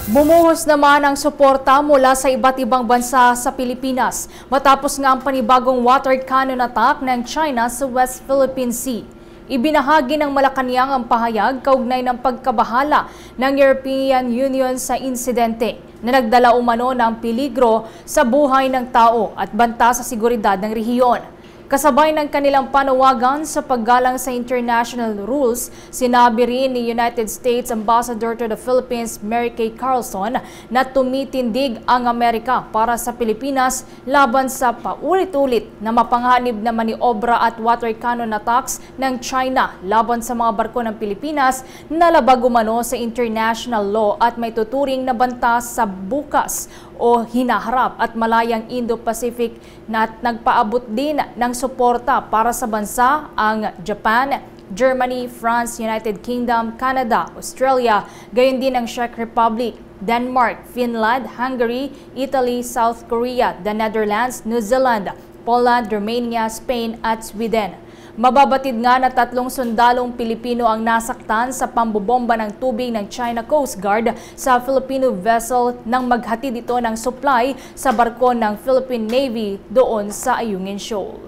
Bumuhos naman ang suporta mula sa iba't ibang bansa sa Pilipinas matapos nga ang panibagong water cannon attack ng China sa West Philippine Sea. Ibinahagi ng Malacanang ang pahayag kaugnay ng pagkabahala ng European Union sa insidente na nagdala umano ng peligro sa buhay ng tao at banta sa seguridad ng rehiyon. Kasabay ng kanilang panawagan sa paggalang sa international rules, sinabi rin ni United States Ambassador to the Philippines Mary Kay Carlson na tumitindig ang Amerika para sa Pilipinas laban sa paulit-ulit na mapanganib na maniobra at water cannon attacks ng China laban sa mga barko ng Pilipinas na labag umano sa international law at may tuturing na banta sa bukas o hinaharap at malayang Indo-Pacific na nagpaabot din ng suporta para sa bansa ang Japan, Germany, France, United Kingdom, Canada, Australia, gayon din ang Czech Republic, Denmark, Finland, Hungary, Italy, South Korea, the Netherlands, New Zealand, Poland, Romania, Spain at Sweden. Mababatid nga na 3 sundalong Pilipino ang nasaktan sa pambobomba ng tubig ng China Coast Guard sa Filipino vessel nang maghatid ito ng supply sa barko ng Philippine Navy doon sa Ayungin Shoal.